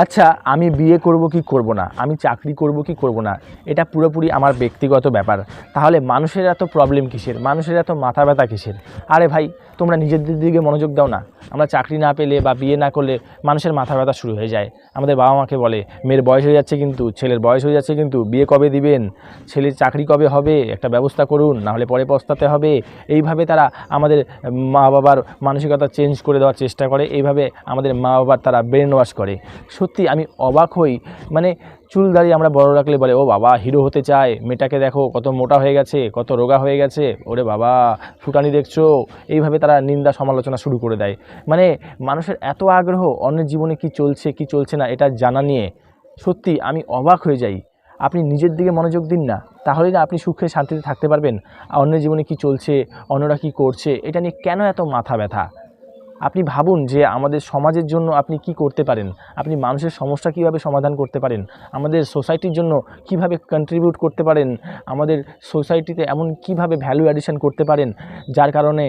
আচ্ছা, আমি বিয়ে করব কি করব না, আমি চাকরি করব কি করব না, এটা পুরোপুরি আমার ব্যক্তিগত ব্যাপার। তাহলে মানুষের এত প্রবলেম কিসের, মানুষের এত মাথা ব্যথা কিসের? আরে ভাই, তোমরা নিজেদের দিকে মনোযোগ দাও না। আমরা চাকরি না পেলে বা বিয়ে না করলে মানুষের মাথা ব্যথা শুরু হয়ে যায়। আমাদের বাবা মাকে বলে মেয়ের বয়স হয়ে যাচ্ছে, কিন্তু ছেলের বয়স হয়ে যাচ্ছে, কিন্তু বিয়ে কবে দিবেন, ছেলের চাকরি কবে হবে, একটা ব্যবস্থা করুন, নাহলে পরে পস্তাতে হবে। এইভাবে তারা আমাদের মা বাবার মানসিকতা চেঞ্জ করে দেওয়ার চেষ্টা করে। এইভাবে আমাদের মা বাবার তারা ব্রেন ওয়াশ করে। সত্যি আমি অবাক হই। মানে চুল দাড়ি আমরা বড় রাখলে বলে ও বাবা হিরো হতে চায়, মেয়েটাকে দেখো কত মোটা হয়ে গেছে, কত রোগা হয়ে গেছে, ওরে বাবা ফুটানি দেখছো। এইভাবে তারা নিন্দা সমালোচনা শুরু করে দেয়। মানে মানুষের এত আগ্রহ অন্যের জীবনে কি চলছে কি চলছে না এটা জানা নিয়ে। সত্যি আমি অবাক হয়ে যাই। আপনি নিজের দিকে মনোযোগ দিন না, তাহলেই না আপনি সুখে শান্তিতে থাকতে পারবেন। আর অন্যের জীবনে কি চলছে, অন্যরা কি করছে, এটা নিয়ে কেন এত মাথা ব্যথা? আপনি ভাবুন যে আমাদের সমাজের জন্য আপনি কি করতে পারেন, আপনি মানুষের সমস্যা কিভাবে সমাধান করতে পারেন, আমাদের সোসাইটির জন্য কিভাবে কন্ট্রিবিউট করতে পারেন, আমাদের সোসাইটিতে এমন কিভাবে ভ্যালু অ্যাডিশন করতে পারেন যার কারণে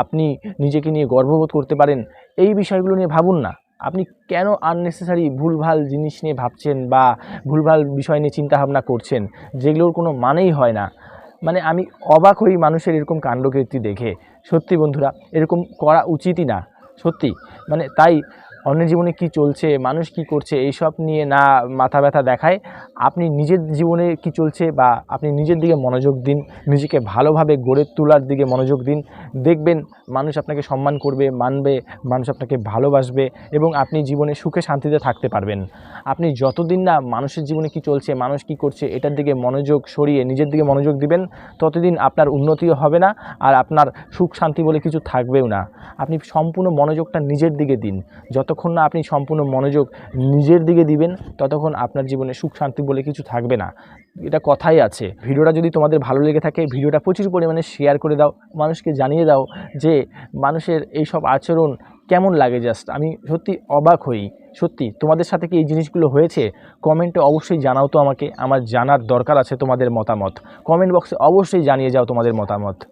আপনি নিজেকে নিয়ে গর্ববোধ করতে পারেন। এই বিষয়গুলো নিয়ে ভাবুন না। আপনি কেন আননেসেসারি ভুলভাল জিনিস নিয়ে ভাবছেন বা ভুলভাল বিষয় নিয়ে চিন্তাভাবনা করছেন, যেগুলোর কোনো মানেই হয় না। মানে আমি অবাক হই মানুষের এরকম কাণ্ডকীর্তি দেখে। সত্যি বন্ধুরা, এরকম করা উচিতই না। সত্যি মানে তাই অন্যের জীবনে কি চলছে, মানুষ কি করছে, এইসব নিয়ে না মাথা ব্যথা দেখায় আপনি নিজের জীবনে কি চলছে বা আপনি নিজের দিকে মনোযোগ দিন, নিজেকে ভালোভাবে গড়ে তোলার দিকে মনোযোগ দিন। দেখবেন মানুষ আপনাকে সম্মান করবে, মানবে, মানুষ আপনাকে ভালোবাসবে এবং আপনি জীবনে সুখে শান্তিতে থাকতে পারবেন। আপনি যতদিন না মানুষের জীবনে কি চলছে, মানুষ কি করছে এটার দিকে মনোযোগ সরিয়ে নিজের দিকে মনোযোগ দিবেন, ততদিন আপনার উন্নতিও হবে না আর আপনার সুখ শান্তি বলে কিছু থাকবেও না। আপনি সম্পূর্ণ মনোযোগটা নিজের দিকে দিন। যতক্ষণ না আপনি সম্পূর্ণ মনোযোগ নিজের দিকে দিবেন, ততক্ষণ আপনার জীবনে সুখ শান্তি বলে কিছু থাকবে না। এটা কথাই আছে। ভিডিওটা যদি তোমাদের ভালো লেগে থাকে, ভিডিওটা প্রচুর পরিমাণে শেয়ার করে দাও, মানুষকে জানিয়ে দাও যে মানুষের এইসব আচরণ কেমন লাগে। জাস্ট আমি সত্যি অবাক হই। সত্যি তোমাদের সাথে কি এই জিনিসগুলো হয়েছে? কমেন্টে অবশ্যই জানাও তো আমাকে, আমার জানার দরকার আছে তোমাদের মতামত। কমেন্ট বক্সে অবশ্যই জানিয়ে যাও তোমাদের মতামত।